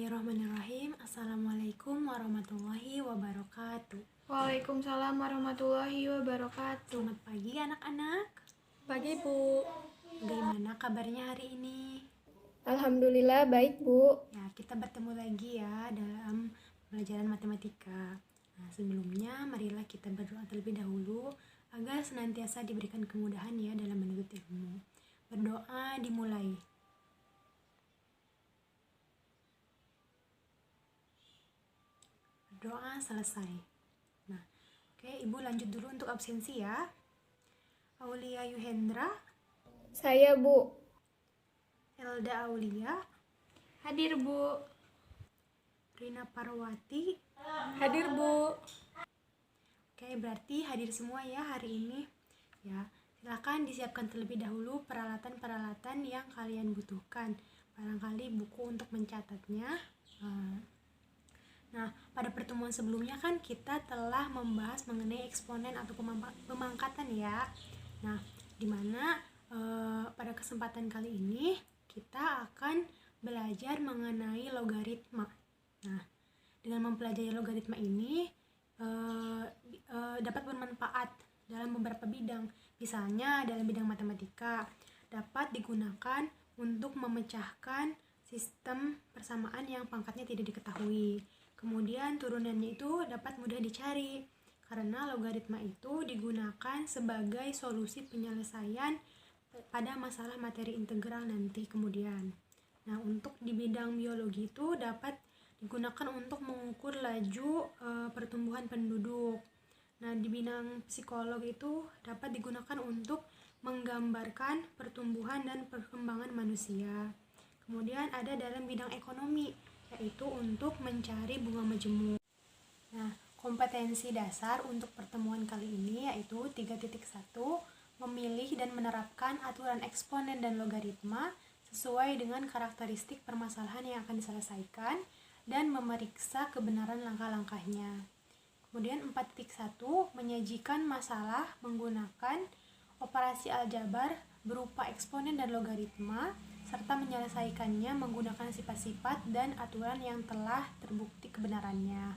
Bismillahirrahmanirrahim. Assalamualaikum warahmatullahi wabarakatuh. Waalaikumsalam warahmatullahi wabarakatuh. Selamat pagi anak-anak. Pagi, Bu. Bagaimana kabarnya hari ini? Alhamdulillah baik, Bu. Ya, kita bertemu lagi ya dalam pelajaran matematika. Nah, sebelumnya marilah kita berdoa terlebih dahulu agar senantiasa diberikan kemudahan ya dalam menuntut ilmu. Berdoa dimulai. Doa selesai. Nah, oke, Ibu lanjut dulu untuk absensi ya. Aulia Yuhendra, Saya, Bu. Elda Aulia, Hadir, Bu. Rina Parwati. Hadir, Bu. Oke, berarti hadir semua ya hari ini. Ya, silakan disiapkan terlebih dahulu peralatan-peralatan yang kalian butuhkan. Barangkali buku untuk mencatatnya. Nah, pada pertemuan sebelumnya kan kita telah membahas mengenai eksponen atau pemangkatan ya. Nah, dimana pada kesempatan kali ini kita akan belajar mengenai logaritma. Nah, dengan mempelajari logaritma ini dapat bermanfaat dalam beberapa bidang. Misalnya dalam bidang matematika dapat digunakan untuk memecahkan sistem persamaan yang pangkatnya tidak diketahui. Kemudian turunannya itu dapat mudah dicari karena logaritma itu digunakan sebagai solusi penyelesaian pada masalah materi integral nanti kemudian. Nah, untuk di bidang biologi itu dapat digunakan untuk mengukur laju pertumbuhan penduduk. Nah, di bidang psikolog itu dapat digunakan untuk menggambarkan pertumbuhan dan perkembangan manusia. Kemudian ada dalam bidang ekonomi, yaitu untuk mencari bunga majemuk. Nah, kompetensi dasar untuk pertemuan kali ini yaitu 3.1, memilih dan menerapkan aturan eksponen dan logaritma sesuai dengan karakteristik permasalahan yang akan diselesaikan dan memeriksa kebenaran langkah-langkahnya. Kemudian 4.1, menyajikan masalah menggunakan operasi aljabar berupa eksponen dan logaritma serta menyelesaikannya menggunakan sifat-sifat dan aturan yang telah terbukti kebenarannya.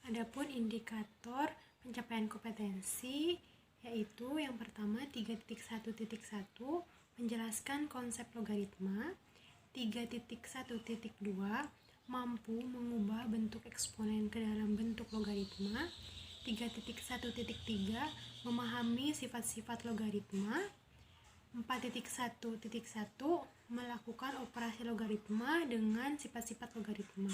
Adapun indikator pencapaian kompetensi yaitu yang pertama 3.1.1 menjelaskan konsep logaritma, 3.1.2 mampu mengubah bentuk eksponen ke dalam bentuk logaritma, 3.1.3 memahami sifat-sifat logaritma, 4.1.1 melakukan operasi logaritma dengan sifat-sifat logaritma.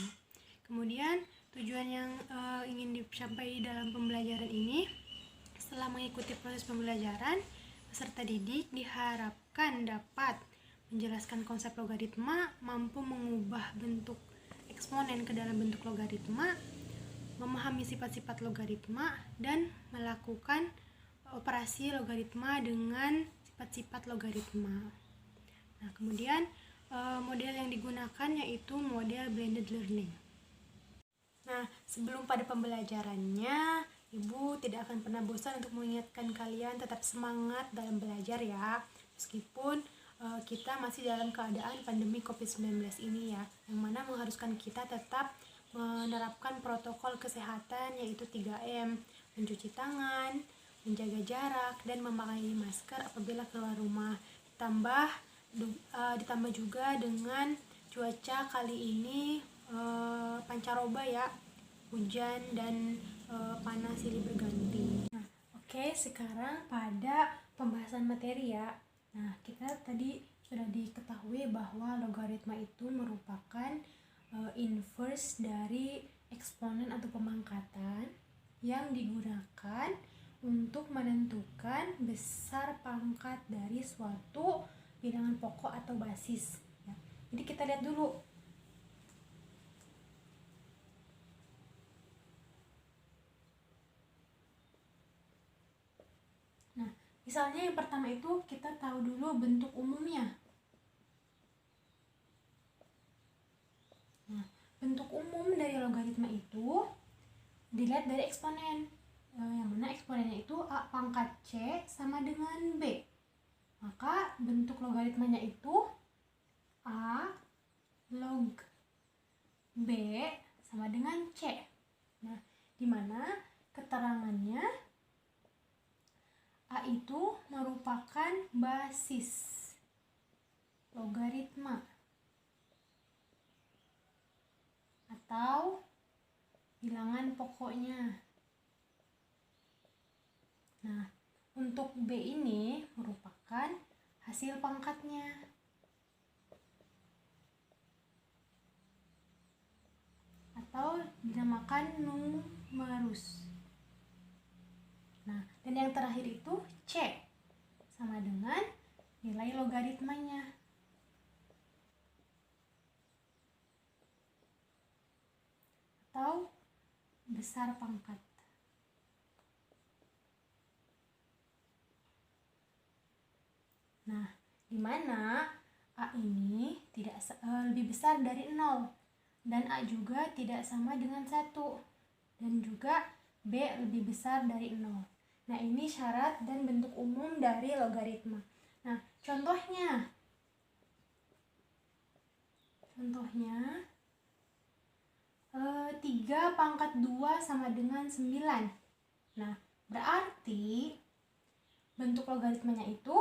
Kemudian tujuan yang ingin dicapai dalam pembelajaran ini, setelah mengikuti proses pembelajaran, peserta didik diharapkan dapat menjelaskan konsep logaritma, mampu mengubah bentuk eksponen ke dalam bentuk logaritma, memahami sifat-sifat logaritma, dan melakukan operasi logaritma dengan sifat-sifat logaritma. Nah, kemudian model yang digunakan yaitu model blended learning. Nah, sebelum pada pembelajarannya, Ibu tidak akan pernah bosan untuk mengingatkan kalian tetap semangat dalam belajar ya. Meskipun kita masih dalam keadaan pandemi COVID-19 ini ya, yang mana mengharuskan kita tetap menerapkan protokol kesehatan yaitu 3M, mencuci tangan, menjaga jarak, dan memakai masker apabila keluar rumah. Ditambah juga dengan cuaca kali ini pancaroba ya, hujan dan panas silih berganti. Nah, oke, sekarang pada pembahasan materi ya. Nah, kita tadi sudah diketahui bahwa logaritma itu merupakan inverse dari eksponen atau pemangkatan yang digunakan untuk menentukan besar pangkat dari suatu bilangan pokok atau basis ya. Jadi kita lihat dulu. Nah, misalnya yang pertama itu kita tahu dulu bentuk umumnya. Nah, bentuk umum dari logaritma itu dilihat dari eksponen. Yang mana eksponennya itu A pangkat C sama dengan B. Maka bentuk logaritmanya itu A log B sama dengan C. Nah, di mana keterangannya A itu merupakan basis logaritma atau bilangan pokoknya. Nah, untuk B ini merupakan hasil pangkatnya. Atau dinamakan numerus. Nah, dan yang terakhir itu C sama dengan nilai logaritmanya. Atau besar pangkat. Nah, di mana A ini tidak lebih besar dari 0 dan A juga tidak sama dengan 1 dan juga B lebih besar dari 0. Nah, ini syarat dan bentuk umum dari logaritma. Nah, contohnya 3 pangkat 2 sama dengan 9. Nah, berarti bentuk logaritmanya itu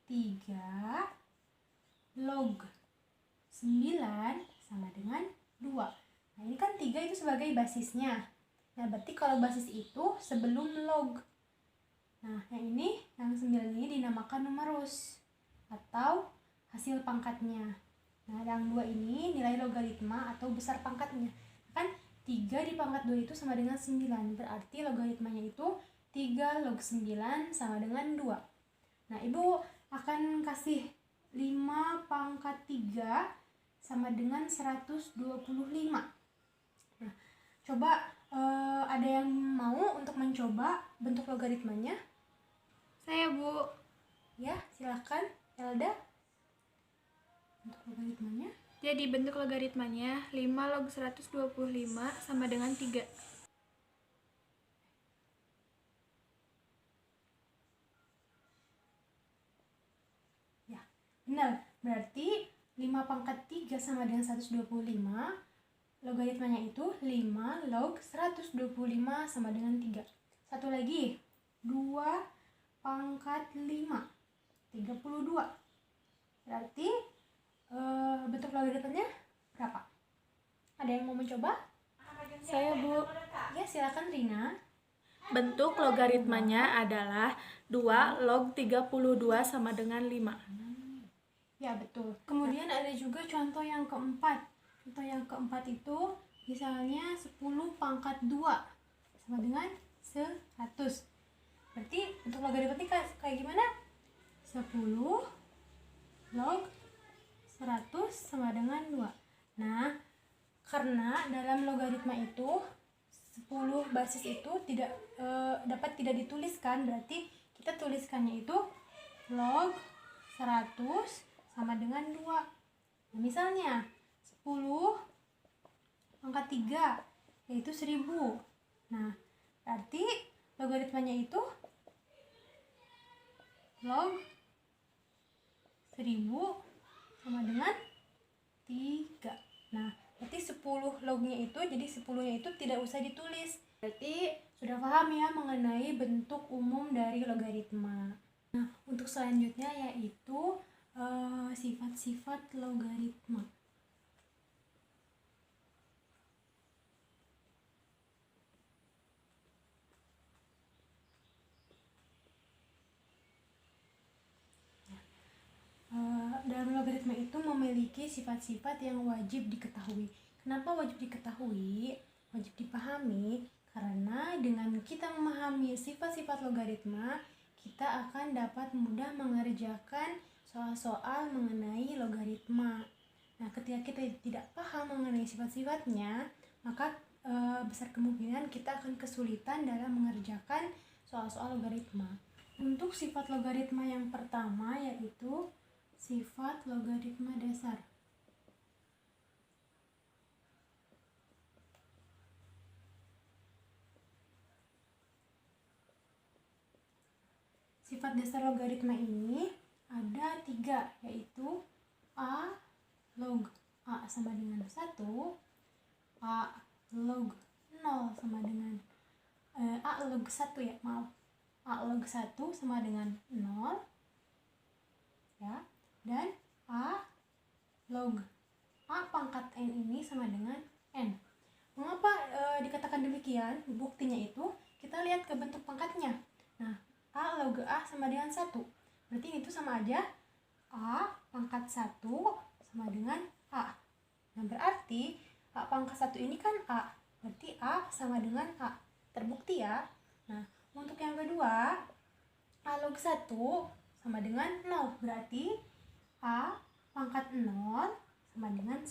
3 log 9 sama dengan 2. Nah, ini kan 3 itu sebagai basisnya. Nah, berarti kalau basis itu sebelum log. Nah, yang ini, yang 9 ini dinamakan numerus atau hasil pangkatnya. Nah, yang 2 ini nilai logaritma atau besar pangkatnya. Kan 3 dipangkat 2 itu sama dengan 9. Berarti logaritmanya itu 3 log 9 sama dengan 2. Nah, Ibu akan kasih 5 pangkat 3 sama dengan 125. Nah, coba ada yang mau untuk mencoba bentuk logaritmanya? Saya, Bu. Ya, silakan Elda. Bentuk logaritmanya. Jadi bentuk logaritmanya 5 log 125 sama dengan 3. Ya, benar. Berarti 5 pangkat 3 sama dengan 125. Logaritmanya itu 5 log 125 sama dengan 3. Satu lagi, 2 pangkat 5, 32. Berarti bentuk logaritmanya berapa? Ada yang mau mencoba? Saya, Bu. Ya, silakan Rina. Bentuk logaritmanya adalah 2 log 32 sama dengan 5. Ya, betul. Kemudian ada juga contoh yang keempat. Contoh yang keempat itu misalnya 10 pangkat 2 sama dengan 100. Berarti untuk logaritma kayak gimana? 10 log 100 sama dengan 2. Nah, karena dalam logaritma itu 10 basis itu tidak dapat tidak dituliskan, berarti kita tuliskannya itu log 100 sama dengan 2. Nah, misalnya 10 pangkat 3 yaitu 1000. Nah, berarti logaritmanya itu log 1000 sama dengan 3. Nah, berarti 10 lognya itu, jadi 10-nya itu tidak usah ditulis. Berarti sudah paham ya mengenai bentuk umum dari logaritma. Nah, untuk selanjutnya yaitu sifat-sifat logaritma. Dalam logaritma itu memiliki sifat-sifat yang wajib diketahui. Kenapa wajib diketahui? Wajib dipahami karena dengan kita memahami sifat-sifat logaritma, kita akan dapat mudah mengerjakan soal-soal mengenai logaritma. Nah, ketika kita tidak paham mengenai sifat-sifatnya, maka besar kemungkinan kita akan kesulitan dalam mengerjakan soal-soal logaritma. Untuk sifat logaritma yang pertama yaitu sifat logaritma dasar. Sifat dasar logaritma ini ada 3, yaitu A log A sama dengan 1, A log 0 sama dengan A log 1 ya, maaf. A log 1 sama dengan 0 ya. Dan A log A pangkat N ini sama dengan N. Mengapa dikatakan demikian? Buktinya itu kita lihat ke bentuk pangkatnya. Nah, A log A sama dengan 1. Berarti itu sama aja A pangkat 1 sama dengan A. Nah, berarti A pangkat 1 ini kan A. Berarti A sama dengan A. Terbukti ya. Nah, untuk yang kedua, A log 1 sama dengan 0. Berarti A pangkat 0 sama dengan 1.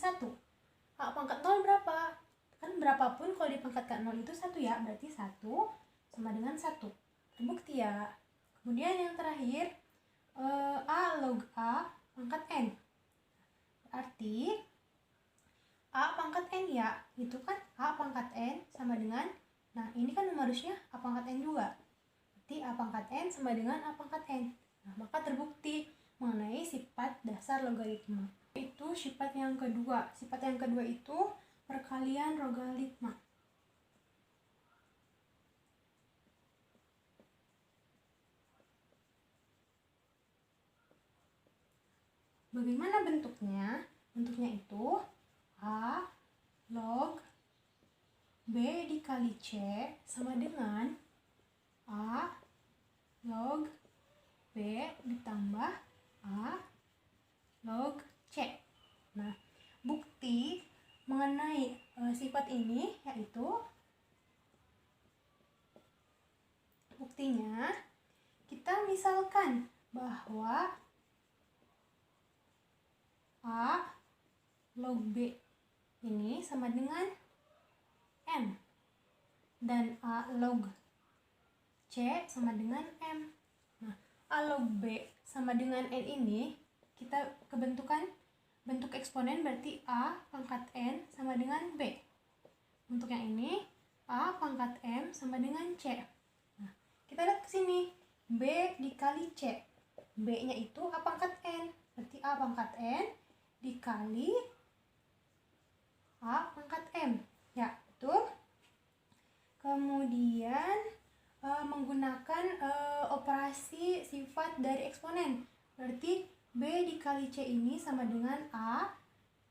A pangkat 0 berapa? Kan berapapun kalau dipangkatkan 0 itu 1 ya. Berarti 1 sama dengan 1. Terbukti ya. Kemudian yang terakhir, A log A pangkat N. Berarti A pangkat N ya. Itu kan A pangkat N sama dengan, nah ini kan numerusnya A pangkat N juga. Berarti A pangkat N sama dengan A pangkat N. Nah, maka terbukti mengenai sifat dasar logaritma. Itu sifat yang kedua. Sifat yang kedua itu perkalian logaritma. Bagaimana bentuknya? Bentuknya itu A log B dikali C sama dengan A log B ditambah A log C. Nah, bukti mengenai sifat ini yaitu buktinya kita misalkan bahwa A log B ini sama dengan N dan A log C sama dengan M. Nah, A log B sama dengan N ini kita kebentukan bentuk eksponen, berarti A pangkat N sama dengan B. Untuk yang ini A pangkat M sama dengan C. Nah, kita lihat ke sini, B dikali C. B-nya itu A pangkat N, berarti A pangkat N dikali A pangkat M. Ya, betul. Kemudian menggunakan operasi sifat dari eksponen. Berarti B dikali C ini sama dengan A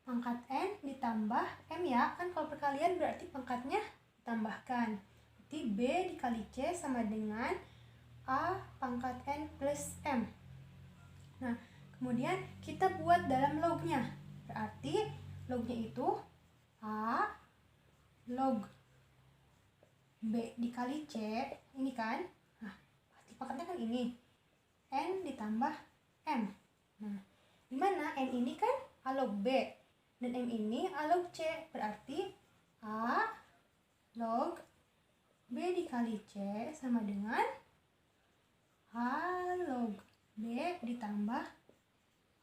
pangkat N ditambah M ya. Kan kalau perkalian berarti pangkatnya ditambahkan. Berarti B dikali C sama dengan A pangkat N plus M. Nah, kemudian kita buat dalam lognya. Berarti lognya itu A log B dikali C, ini kan. Nah, pasti pangkatnya kan ini. N ditambah M. Nah, dimana N ini kan A log B dan M ini A log C. Berarti A log B dikali C sama dengan A log B ditambah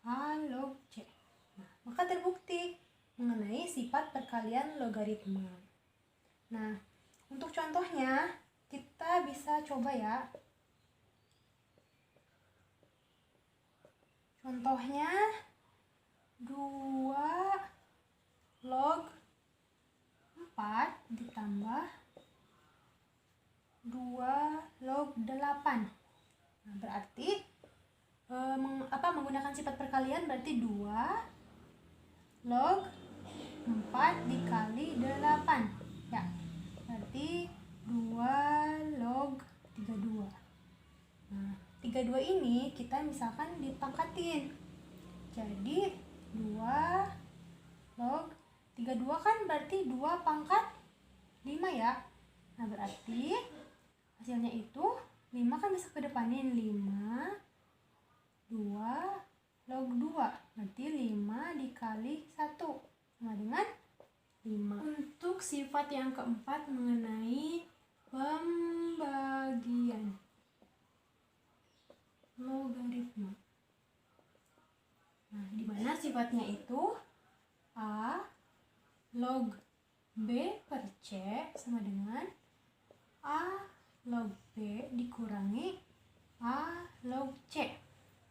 A log C. Nah, maka terbukti mengenai sifat perkalian logaritma. Nah, untuk contohnya kita bisa coba ya. Contohnya 2 log 4 ditambah 2 log 8. Nah, berarti menggunakan sifat perkalian berarti 2 log 4 dikali 8. Ya, berarti 2 log 32. Nah, 32 ini kita misalkan dipangkatin. Jadi 2 log 32 kan berarti 2 pangkat 5 ya. Nah, berarti hasilnya itu 5 kan bisa kedepanin 5 2 log 2. Berarti 5 dikali 1 sama dengan 5. Untuk sifat yang keempat mengenai pembagian logaritma. Nah, di mana sifatnya itu A log B per C sama dengan A log B dikurangi A log C.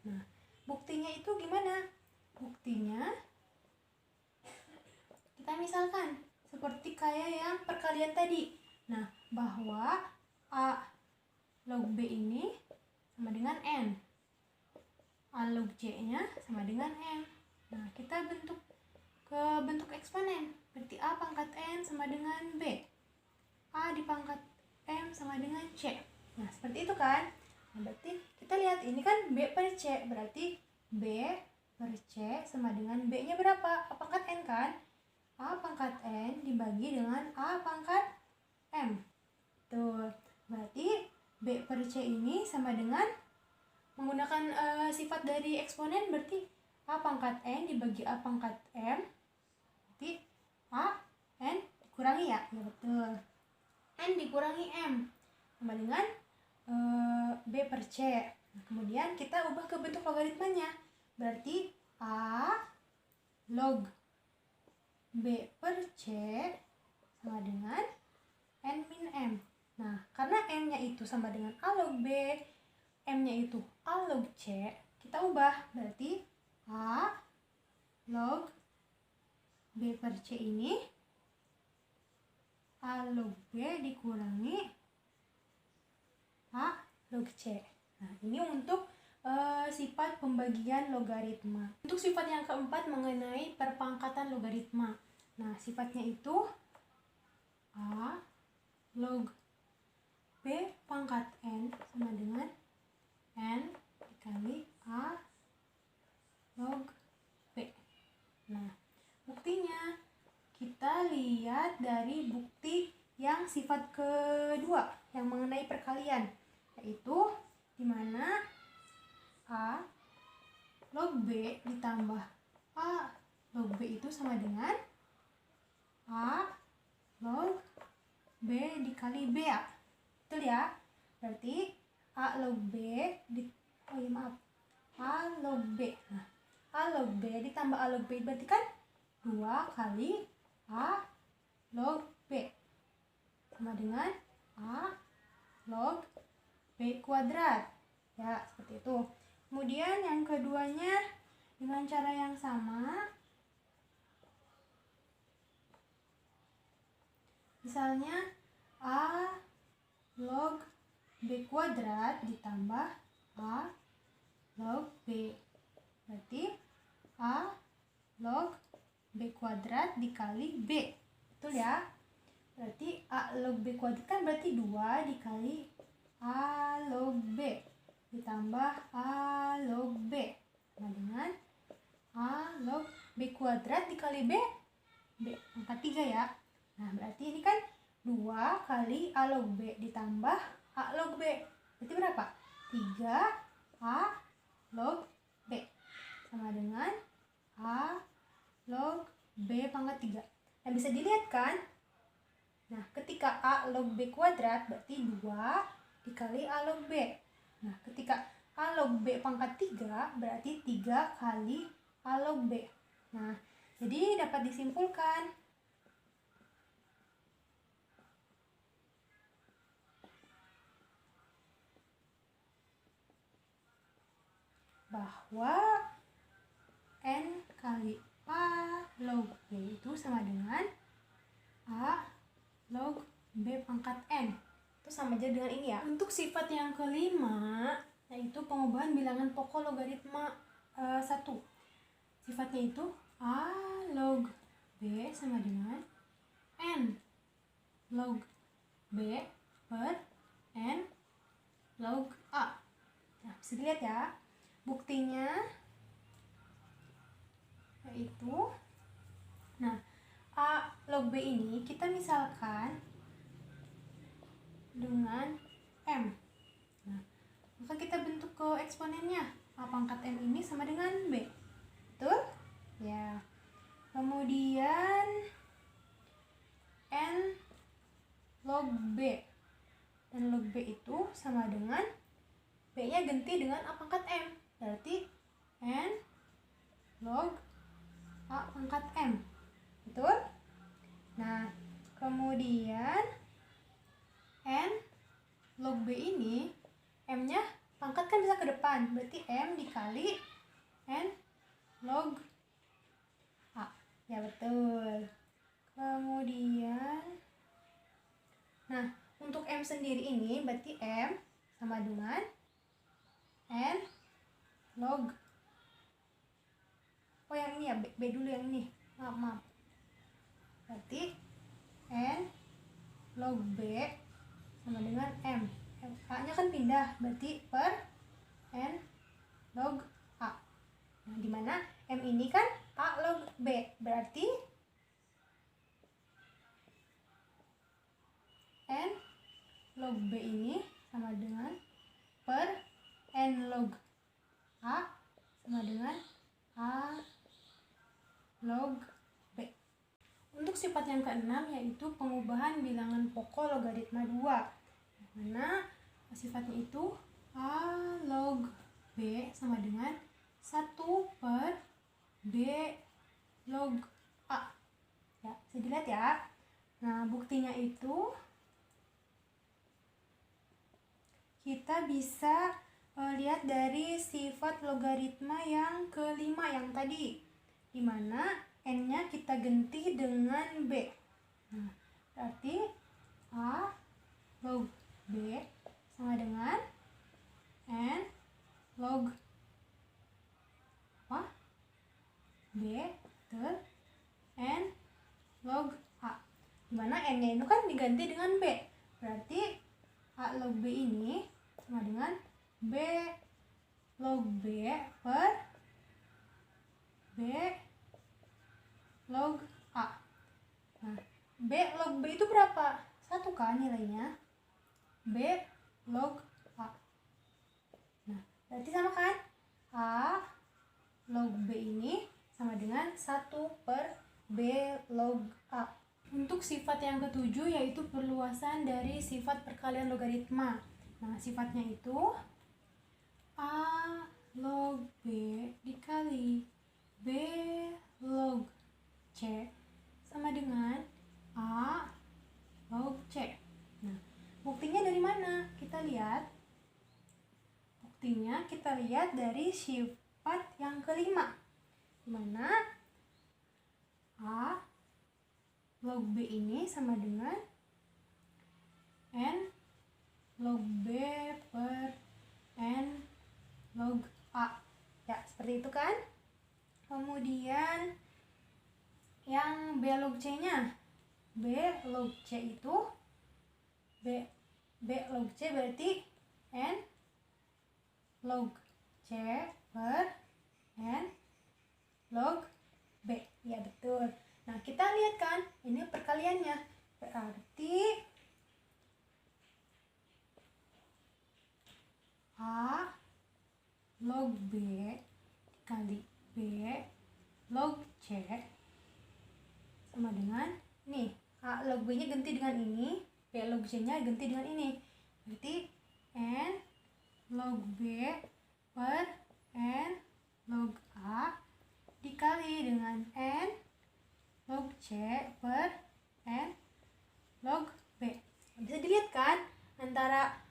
Nah, buktinya itu gimana? Buktinya kita misalkan seperti perkalian tadi. Nah, bahwa A log B ini sama dengan N. A log C-nya sama dengan M. Nah, kita bentuk eksponen. Berarti A pangkat N sama dengan B. A di pangkat M sama dengan C. Nah, seperti itu kan? Nah, berarti kita lihat ini kan B per C. Berarti B per C sama dengan B-nya berapa? A pangkat N kan? A pangkat N dibagi dengan A pangkat M. Tuh, berarti B per C ini sama dengan menggunakan sifat dari eksponen, berarti A pangkat N dibagi A pangkat M. Berarti A, N dikurangi ya? Ya betul. N dikurangi M sama dengan B per C. Nah, kemudian kita ubah ke bentuk logaritmanya. Berarti A log B per C sama dengan N min M. Nah, karena N-nya itu sama dengan A log B, M-nya itu A log C, kita ubah. Berarti A log B per C ini A log B dikurangi A log C. Nah, ini untuk sifat pembagian logaritma. Untuk sifat yang keempat mengenai perpangkatan logaritma. Nah, sifatnya itu A log B pangkat N sama dengan N dikali A log B. Nah, buktinya kita lihat dari bukti yang sifat kedua yang mengenai perkalian, yaitu dimana A log B ditambah A log B itu sama dengan A log B dikali B ya. Betul ya? Berarti A log B A log B. Nah, A log B ditambah A log B berarti kan 2 kali A log B sama dengan A log B kuadrat. Ya, seperti itu. Kemudian yang keduanya dengan cara yang sama. Misalnya A log B kuadrat ditambah A log B. Berarti A log B kuadrat dikali B. Betul ya? Berarti A log B kuadrat kan berarti 2 dikali A log B ditambah A log B sama dengan A log B kuadrat dikali B pangkat 3 ya. Nah, berarti ini kan 2 kali A log B ditambah A log B. Berarti berapa? 3 A log B sama dengan A log B pangkat 3. Nah, bisa dilihat kan? Nah, ketika A log B kuadrat berarti 2 dikali A log B. Nah, ketika A log B pangkat 3 berarti 3 kali A log B. Nah, jadi dapat disimpulkan bahwa N kali A log B itu sama dengan A log B pangkat N. Itu sama aja dengan ini ya. Untuk sifat yang kelima, yaitu pengubahan bilangan pokok logaritma 1. Sifatnya itu A log B sama dengan N log B per N log A. Nah, bisa dilihat ya. Buktinya yaitu, nah, A log B ini kita misalkan dengan M. Nah, maka kita bentuk ke eksponennya. A pangkat M ini sama dengan B. Betul? Ya. Kemudian N log B. Dan log B itu sama dengan B-nya ganti dengan A pangkat M. Berarti N log A pangkat M. Betul? Nah, kemudian N log B ini M-nya pangkat kan bisa ke depan. Berarti M dikali N log A. Ya, betul. Kemudian Nah, untuk M sendiri ini berarti M sama dengan N log. Oh yang ini ya, B dulu yang ini. Maaf. Berarti N log B sama dengan M. A-nya kan pindah, berarti per N log A. Nah, dimana M ini kan A log B, berarti N log B ini sama dengan per N log A sama dengan A log B. Untuk sifat yang keenam yaitu pengubahan bilangan pokok logaritma 2. Mana sifatnya itu A log B sama dengan 1 per B log A. Ya, bisa dilihat ya. Nah, buktinya itu kita bisa lihat dari sifat logaritma yang kelima yang tadi, dimana N-nya kita ganti dengan B. Nah, berarti A log B sama dengan N log A B ter N log A, dimana N-nya itu kan diganti dengan B, berarti A log B ini sama dengan B log B per B log A. Nah, B log B itu berapa? 1 kan nilainya? B log A. Nah, berarti sama kan? A log B ini sama dengan 1 per B log A. Untuk sifat yang ketujuh yaitu perluasan dari sifat perkalian logaritma. Nah, sifatnya itu A log B dikali B log C sama dengan A log C. Nah, buktinya dari mana? Kita lihat. Buktinya kita lihat dari sifat yang kelima, dimana A log B ini sama dengan N log B per N log A. Ya, seperti itu kan? Kemudian yang B log C-nya. B log C itu B log C berarti N log C per N log B. Ya, betul. Nah, kita lihat kan, ini perkaliannya. Berarti A log B dikali B log C sama dengan nih, A log B nya ganti dengan ini, B log C nya ganti dengan ini, berarti N log B per N log A dikali dengan N log C per N log B. Bisa dilihat kan antara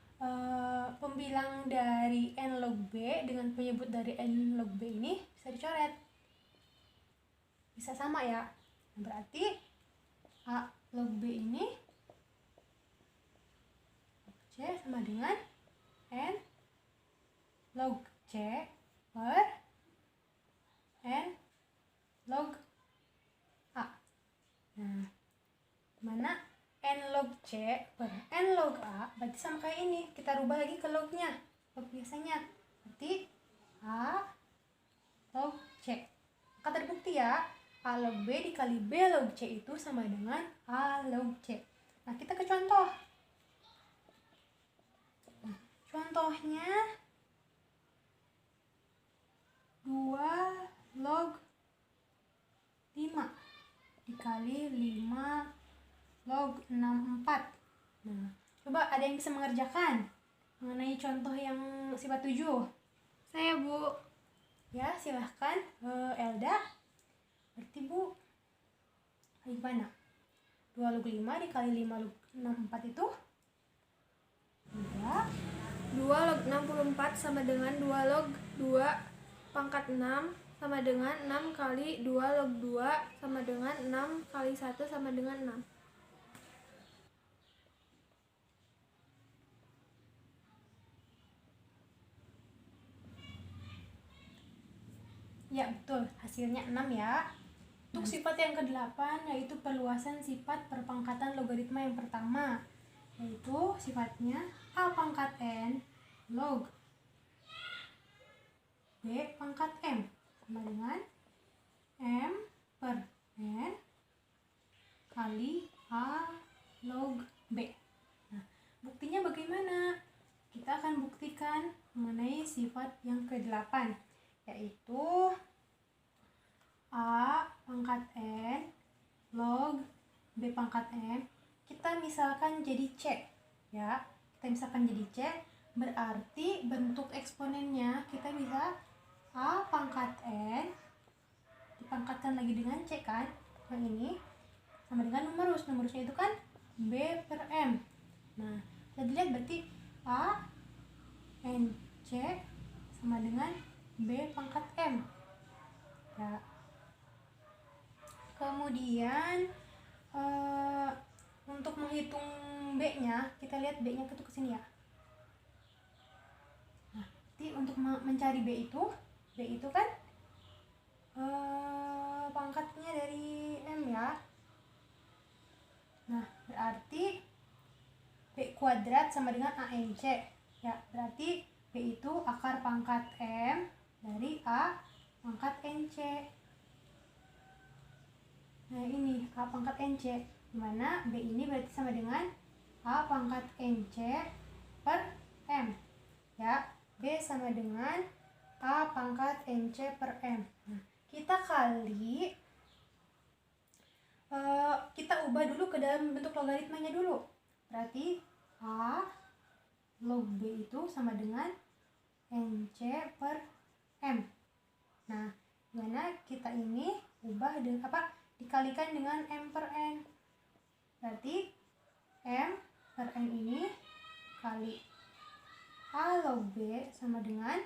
pembilang dari N log B dengan penyebut dari N log B ini bisa dicoret, bisa sama ya. Berarti A log B ini C sama dengan N log C per N log A. Nah, mana N log C per N log A berarti sama kayak ini, kita rubah lagi ke lognya, log biasanya, berarti A log C. Maka terbukti ya, A log B dikali B log C itu sama dengan A log C. Nah, kita ke contoh. Nah, contohnya 2 log 5 dikali 5 log 64. Nah, coba ada yang bisa mengerjakan mengenai contoh yang sifat 7? Saya, Bu. Ya, silahkan Elda. Berarti Bu, gimana? 2 log 5 dikali 5 log 64 itu? 2 log 64 sama dengan 2 log 2 pangkat 6 sama dengan 6 kali 2 log 2 sama dengan 6 kali 1 sama dengan 6. Ya, betul. Hasilnya 6 ya. Untuk sifat yang ke-8 yaitu perluasan sifat perpangkatan logaritma yang pertama, yaitu sifatnya A pangkat N log B pangkat M sama dengan M per N kali A log B. Nah, buktinya bagaimana? Kita akan buktikan mengenai sifat yang ke-8, yaitu A pangkat N log B pangkat M. Kita misalkan jadi C ya. Kita misalkan jadi C, berarti bentuk eksponennya kita bisa A pangkat N dipangkatkan lagi dengan C kan, yang ini sama dengan numerusnya itu kan B per M. Nah, kita lihat berarti A N C sama dengan B pangkat M ya. Kemudian untuk menghitung B-nya, kita lihat B-nya itu ke sini ya. Nah, jadi untuk mencari B itu kan pangkatnya dari M ya. Nah, berarti B kuadrat sama dengan ANC ya. Berarti B itu akar pangkat M dari A pangkat NC. Nah, ini A pangkat NC, dimana B ini berarti sama dengan A pangkat NC per M ya. B sama dengan A pangkat NC per M. Nah, kita kali kita ubah dulu ke dalam bentuk logaritmanya dulu. Berarti A log B itu sama dengan NC per M. Nah, dimana kita ini ubah dengan dikalikan dengan M per N. Berarti M per N ini kali A log B sama dengan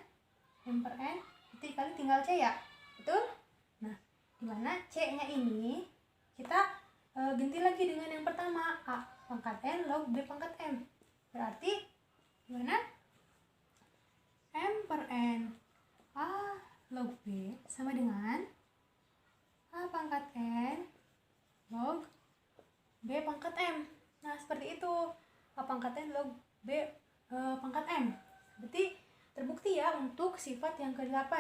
M per N, itu dikali tinggal C ya, betul? Nah, dimana C-nya ini kita ganti lagi dengan yang pertama, A pangkat N log B pangkat M. Berarti gimana? M per N A log B sama dengan A pangkat N log B pangkat M. Nah, seperti itu. A pangkat N log B pangkat M. Berarti terbukti ya untuk sifat yang ke-8.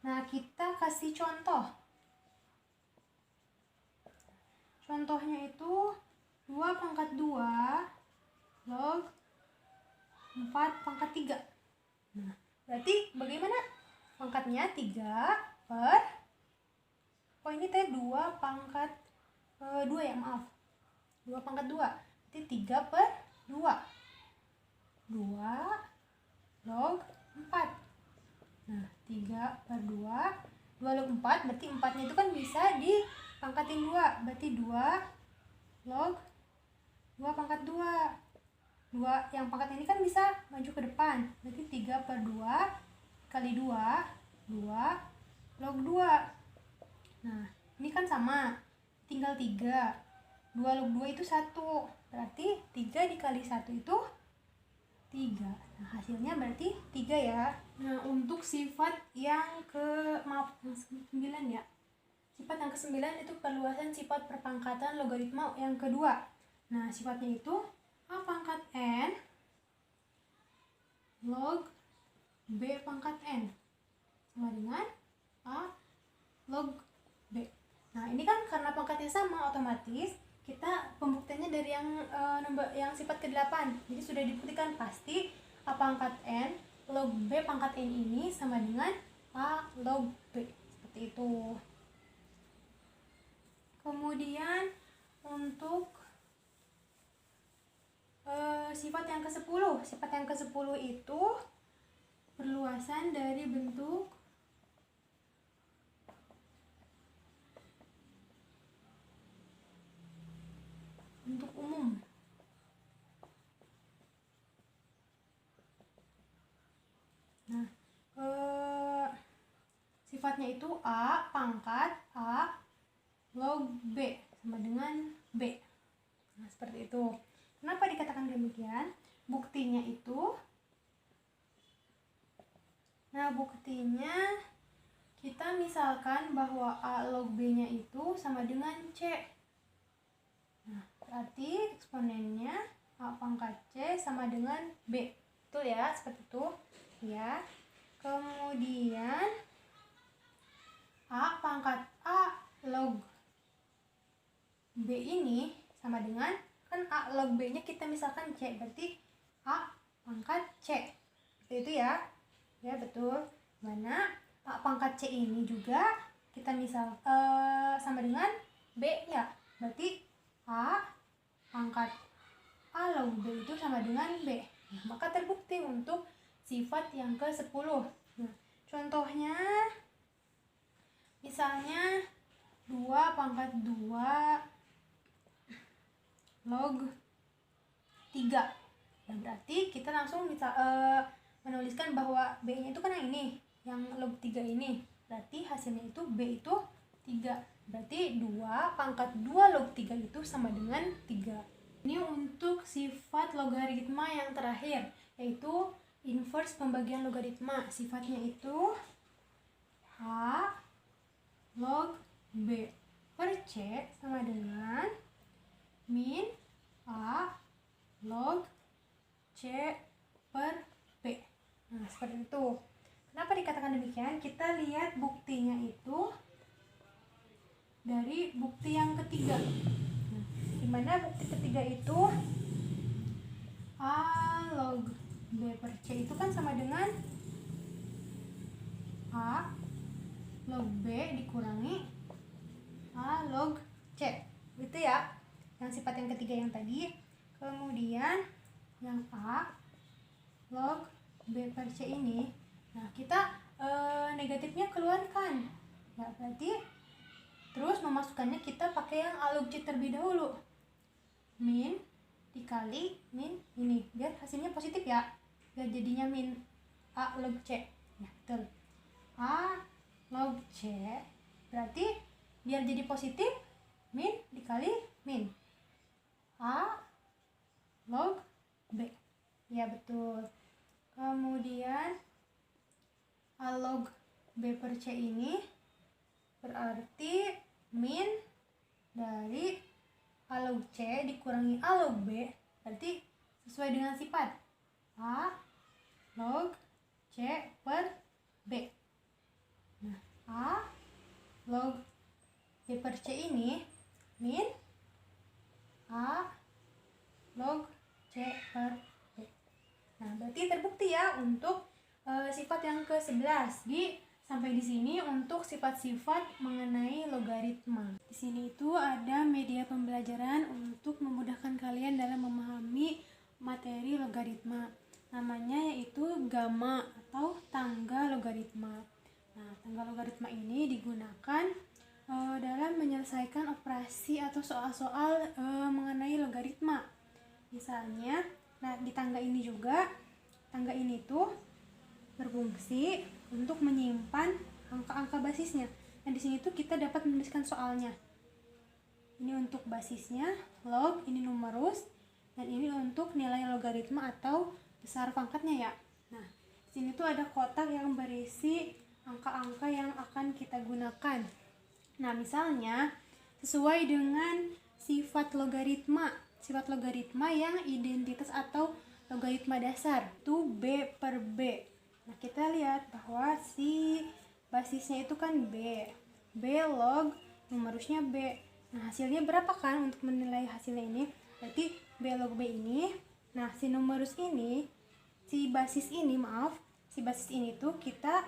Nah, kita kasih contoh. Contohnya itu 2 pangkat 2 log 4 pangkat 3. Nah, berarti bagaimana? Pangkatnya 3 per ini teh 2 pangkat 2 ya, maaf. 2 pangkat 2. Berarti 3 per 2. 2 log 4. Nah, 3 per 2 log 4, berarti 4-nya itu kan bisa dipangkatin 2. Berarti 2 log 2 pangkat 2. 2 yang pangkat ini kan bisa maju ke depan. Berarti 3 per 2 kali 2 log 2. Nah, ini kan sama, tinggal 3. 2 log 2 itu 1. Berarti 3 dikali 1 itu 3. Nah, hasilnya berarti 3 ya. Nah, untuk sifat yang ke-9 ya. Sifat yang ke-9 itu perluasan sifat perpangkatan logaritma yang kedua. Nah, sifatnya itu A pangkat N log B pangkat N sama dengan A log B. Nah, ini kan karena pangkatnya sama, otomatis kita pembuktiannya dari yang sifat ke-8. Jadi sudah dibuktikan pasti A pangkat N log B pangkat N ini sama dengan A log B. Seperti itu. Kemudian untuk sifat yang ke-10. Sifat yang ke-10 itu perluasan dari bentuk umum. Nah, sifatnya itu A pangkat A log B sama dengan B. Nah, seperti itu. Kenapa dikatakan demikian? Buktinya itu, kita misalkan bahwa A log B-nya itu sama dengan C. Nah, berarti eksponennya A pangkat C sama dengan B. Betul ya, seperti itu. Ya. Kemudian A pangkat A log B ini sama dengan, kan A log B-nya kita misalkan C, berarti A pangkat C. Seperti itu ya. Ya, betul. Mana A pangkat C ini juga kita misal sama dengan B ya. Berarti A pangkat A log B itu sama dengan B. Nah, maka terbukti untuk sifat yang ke-10. Nah, contohnya misalnya 2 pangkat 2 log 3. Nah, berarti kita langsung bisa menuliskan bahwa B-nya itu kan yang ini, yang log 3 ini. Berarti hasilnya itu B itu 3. Berarti 2 pangkat 2 log 3 itu sama dengan 3. Ini untuk sifat logaritma yang terakhir, yaitu inverse pembagian logaritma. Sifatnya itu H log B per C sama dengan min A log C per B. Nah, seperti itu. Kenapa dikatakan demikian? Kita lihat buktinya itu dari bukti yang ketiga. Nah, dimana bukti ketiga itu A log B per C itu kan sama dengan A log B dikurangi A log C. Gitu ya. Yang sifat yang ketiga yang tadi. Kemudian yang A log B per C ini, nah kita negatifnya keluarkan. Ya, berarti terus memasukkannya kita pakai yang A log C terlebih dahulu. Min dikali min ini, biar hasilnya positif ya. Biar jadinya min A log C. Ya, betul. A log C berarti biar jadi positif min dikali min A log B. Ya, betul. Kemudian A log B per C ini berarti min dari A log C dikurangi A log B, berarti sesuai dengan sifat A log C per B. Nah, A log B per C ini min A log C per B. Nah, berarti terbukti ya untuk sifat yang ke-11. Sampai di sini untuk sifat-sifat mengenai logaritma. Di sini itu ada media pembelajaran untuk memudahkan kalian dalam memahami materi logaritma. Namanya yaitu gamma atau tangga logaritma. Nah, tangga logaritma ini digunakan dalam menyelesaikan operasi atau soal-soal mengenai logaritma. Misalnya, nah di tangga ini juga, tangga ini tuh berfungsi untuk menyimpan angka-angka basisnya. Nah, di sini tuh kita dapat menuliskan soalnya. Ini untuk basisnya, log, ini numerus, dan ini untuk nilai logaritma atau besar pangkatnya ya. Nah, di sini tuh ada kotak yang berisi angka-angka yang akan kita gunakan. Nah, misalnya sesuai dengan sifat logaritma yang identitas atau logaritma dasar itu B per B. Nah, kita lihat bahwa si basisnya itu kan B log numerusnya B. Nah, hasilnya berapa kan untuk menilai hasilnya ini? Berarti B log B ini. Nah, si numerus ini, si basis ini tuh kita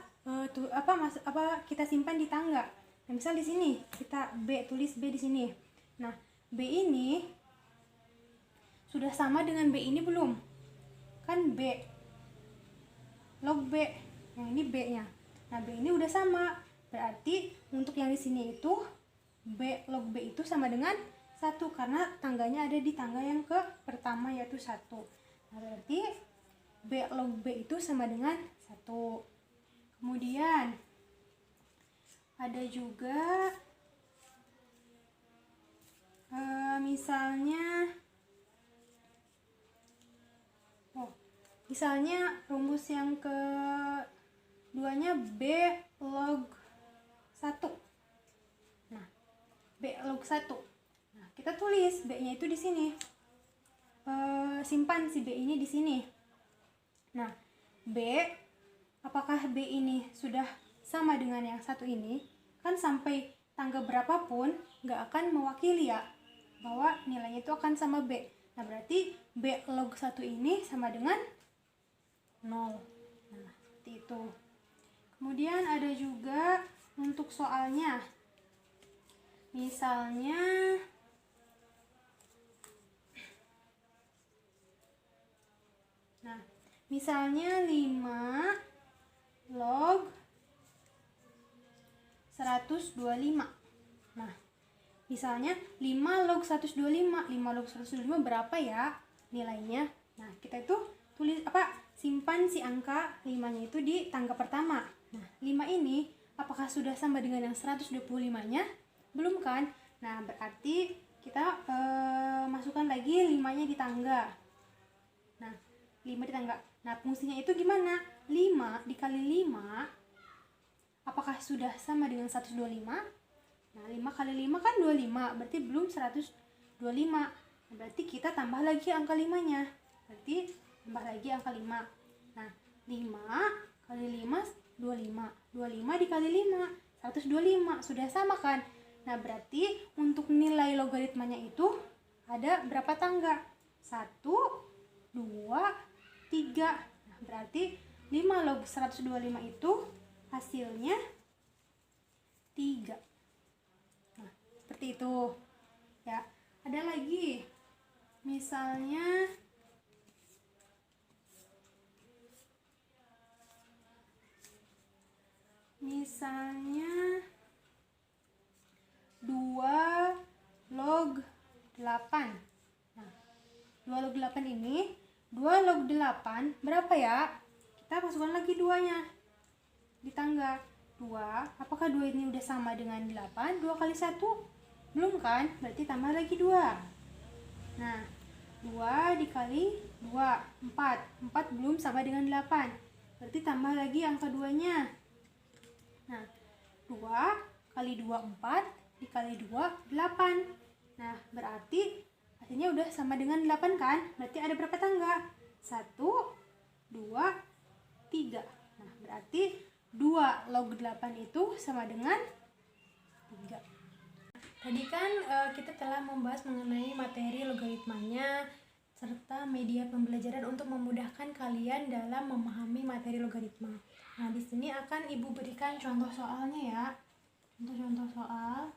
kita simpan di tangga. Nah, misal di sini kita tulis B di sini. Nah, B ini sudah sama dengan B ini belum? Kan B log B. Nah, ini B-nya. Nah, B ini udah sama. Berarti untuk yang di sini itu B log B itu sama dengan 1 karena tangganya ada di tangga yang ke pertama yaitu 1. Nah, berarti B log B itu sama dengan 1. Kemudian ada juga misalnya rumus yang keduanya B log 1. Nah, B log 1. Nah, kita tulis B-nya itu di sini. Simpan si B ini di sini. Nah, B, apakah B ini sudah sama dengan yang satu ini? Kan sampai tangga berapapun nggak akan mewakili ya bahwa nilainya itu akan sama B. Nah, berarti B log 1 ini sama dengan 0. Nah, seperti itu. Kemudian ada juga untuk soalnya. Misalnya misalnya 5 log 125. Nah, misalnya 5 log 125. 5 log 125 berapa ya nilainya? Nah, kita itu tulis simpan si angka 5-nya itu di tangga pertama. Nah, 5 ini apakah sudah sama dengan yang 125-nya? Belum kan? Nah, berarti kita masukkan lagi 5-nya di tangga. Nah, 5 di tangga. Nah, fungsinya itu gimana? 5 dikali 5 apakah sudah sama dengan 125? Nah, 5 kali 5 kan 25, berarti belum 125. Nah, berarti kita tambah lagi angka 5-nya. Berarti tambah lagi angka 5. Nah, 5 kali 5 25. 25 dikali 5 125. Sudah sama kan? Nah, berarti untuk nilai logaritmanya itu ada berapa tangga? 1, 2, 3. Nah, berarti 5 log 125 itu hasilnya 3. Nah, seperti itu. Ya, ada lagi. Misalnya misalnya 2 log 8. Nah, 2 log 8 ini 2 log 8 berapa ya? Kita masukkan lagi 2-nya di tangga. 2, apakah 2 ini udah sama dengan 8? 2 kali 1? Belum kan? Berarti tambah lagi 2. Nah, 2 dikali 2, 4. 4 belum sama dengan 8. Berarti tambah lagi angka 2-nya. Nah, 2 kali 2, 4. Dikali 2, 8. Nah, berarti hasilnya udah sama dengan 8 kan? Berarti ada berapa tangga? 1, 2, 3. Nah, berarti 2 log 8 itu sama dengan 3. Tadi kan kita telah membahas mengenai materi logaritmanya serta media pembelajaran untuk memudahkan kalian dalam memahami materi logaritma. Nah, di sini akan Ibu berikan contoh soalnya ya. Contoh soal.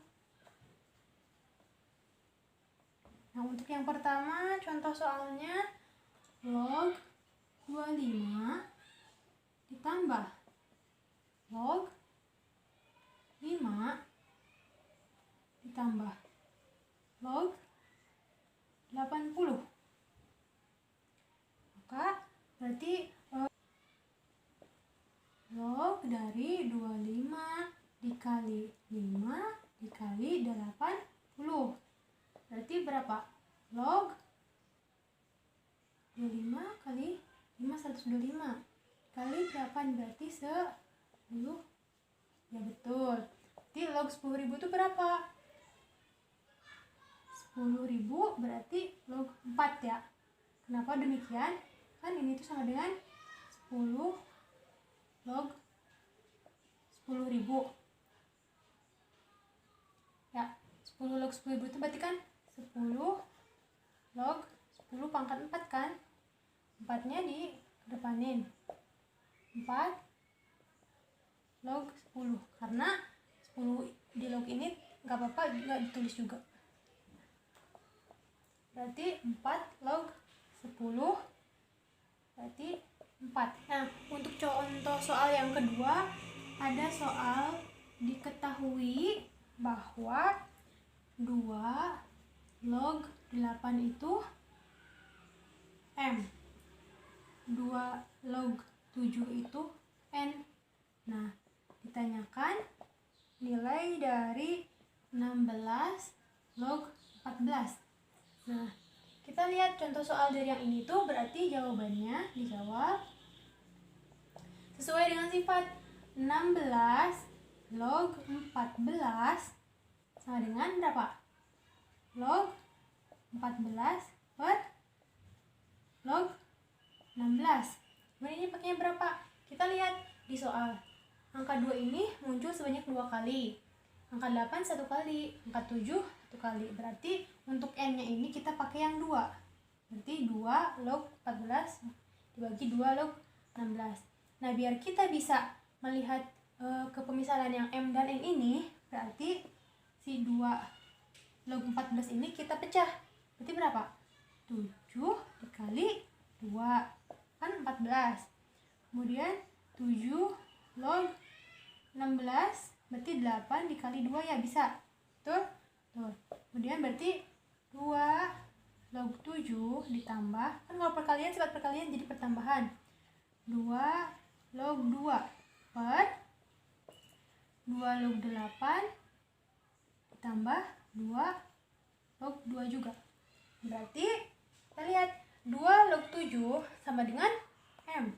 Nah, untuk yang pertama contoh soalnya log 25 ditambah log 5 ditambah log 80. Maka berarti log dari 25 dikali 5 dikali 80. Berarti berapa? Log 25 kali 5 125 kali 8 berarti 10. Ya betul. Berarti log 10.000 itu berapa? 10.000 berarti log 4 ya. Kenapa demikian? Kan ini tuh sama dengan 10 log 10.000. Ya, 10 log 10.000 itu berarti kan 10 log 10 pangkat 4 kan? 4-nya dikedepanin. 4 log 10. Karena 10 di log ini nggak apa-apa, nggak ditulis juga. Berarti 4 log 10 berarti 4. Nah, untuk contoh soal yang kedua, ada soal diketahui bahwa 2 log 8 itu M. 2 log 7 itu N. Nah, ditanyakan nilai dari 16 log 14. Nah, kita lihat contoh soal dari yang ini tuh berarti jawabannya dijawab sesuai dengan sifat 16 log 14 sama dengan berapa? Log 14 per log 16. Kemudian ini pakainya berapa? Kita lihat di soal. Angka 2 ini muncul sebanyak 2 kali. Angka 8 1 kali, angka 7 1 kali. Berarti untuk n-nya ini kita pakai yang 2. Berarti 2 log 14 dibagi 2 log 16. Nah, biar kita bisa melihat kepemisalan yang m dan n ini, berarti si 2 log 14 ini kita pecah. Berarti berapa? 7 dikali 2 kan 14. Kemudian 7 log 16 berarti 8 dikali 2 ya, bisa. Betul? Tuh. Kemudian berarti 2 log 7 ditambah, kan kalau perkalian sifat perkalian jadi pertambahan. 2 log 2 per 2 log 8 ditambah 2 log 2 juga. Berarti kita lihat 2 log 7 sama dengan M.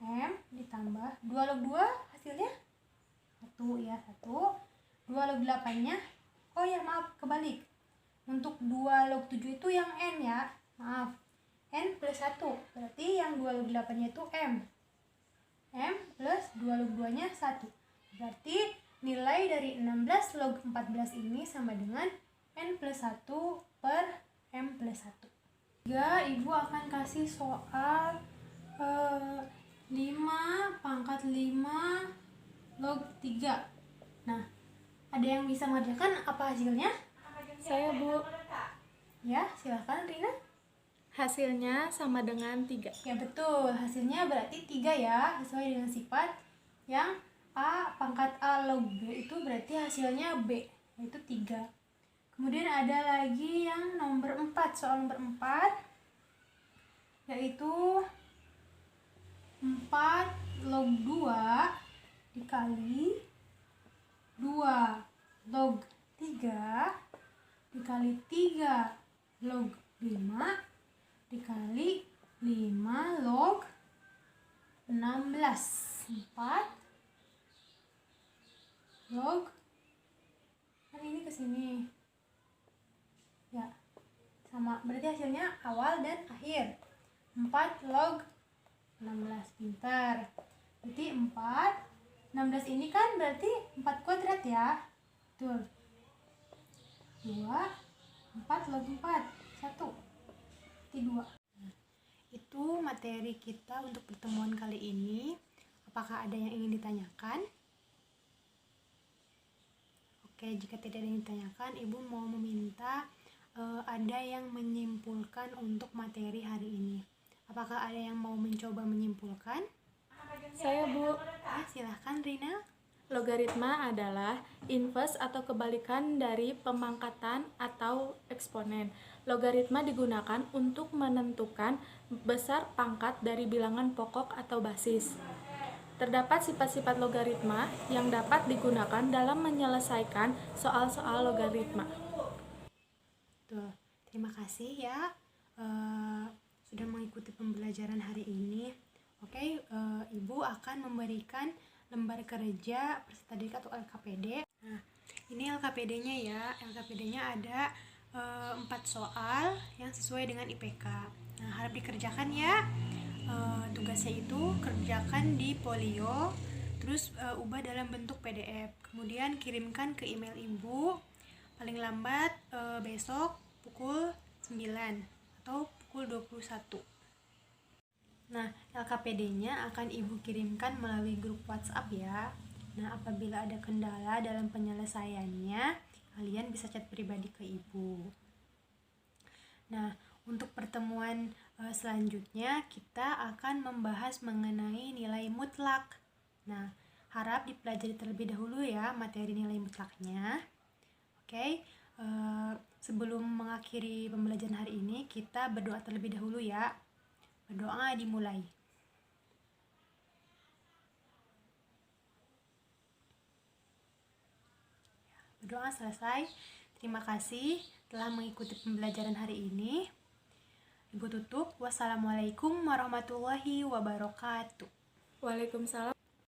M ditambah 2 log 2 hasilnya 1 ya, 1. 2 log 8-nya, oh ya maaf, kebalik. Untuk 2 log 7 itu yang N ya, maaf. N plus 1, berarti yang 2 log 8-nya itu M. M plus 2 log 2-nya 1. Berarti nilai dari 16 log 14 ini sama dengan N plus 1 per M plus 1. Ibu akan kasih soal 5 pangkat 5 log 3. Nah, ada yang bisa mengerjakan apa hasilnya? Saya, Bu. Ya, silakan Rina. Hasilnya sama dengan 3. Ya betul, hasilnya berarti 3 ya, sesuai dengan sifat yang A pangkat A log B itu berarti hasilnya B, yaitu 3. Kemudian ada lagi yang nomor 4, soal nomor 4, yaitu 4 log 2 dikali 2 log 3 dikali 3 log 5 dikali 5 log 16. 4 log, kan ini kesini ya, sama, berarti hasilnya awal dan akhir. 4 log 16, pintar. Berarti 16 ini kan berarti 4 kuadrat ya, betul. 2 4 log 4 1 berarti 2. Itu materi kita untuk pertemuan kali ini. Apakah ada yang ingin ditanyakan? Oke, jika tidak ada yang ditanyakan, Ibu mau meminta ada yang menyimpulkan untuk materi hari ini. Apakah ada yang mau mencoba menyimpulkan? Saya, Bu. Silahkan Rina. Logaritma adalah inverse atau kebalikan dari pemangkatan atau eksponen. Logaritma digunakan untuk menentukan besar pangkat dari bilangan pokok atau basis. Terdapat sifat-sifat logaritma yang dapat digunakan dalam menyelesaikan soal-soal logaritma. Tuh, terima kasih ya sudah mengikuti pembelajaran hari ini. Oke, Ibu akan memberikan lembar kerja peserta didik atau LKPD. Nah, ini LKPD-nya ya. LKPD-nya ada 4 soal yang sesuai dengan IPK. Nah, harap dikerjakan ya. Tugasnya itu kerjakan di Polio, terus ubah dalam bentuk PDF, kemudian kirimkan ke email Ibu paling lambat besok pukul 9 atau pukul 21. Nah, LKPD-nya akan Ibu kirimkan melalui grup WhatsApp ya. Nah, apabila ada kendala dalam penyelesaiannya, kalian bisa chat pribadi ke Ibu. Nah, untuk pertemuan selanjutnya kita akan membahas mengenai nilai mutlak. Nah, harap dipelajari terlebih dahulu ya materi nilai mutlaknya. Oke, sebelum mengakhiri pembelajaran hari ini, kita berdoa terlebih dahulu ya. Berdoa dimulai. Berdoa selesai. Terima kasih telah mengikuti pembelajaran hari ini. Ibu tutup. Wassalamualaikum warahmatullahi wabarakatuh. Waalaikumsalam.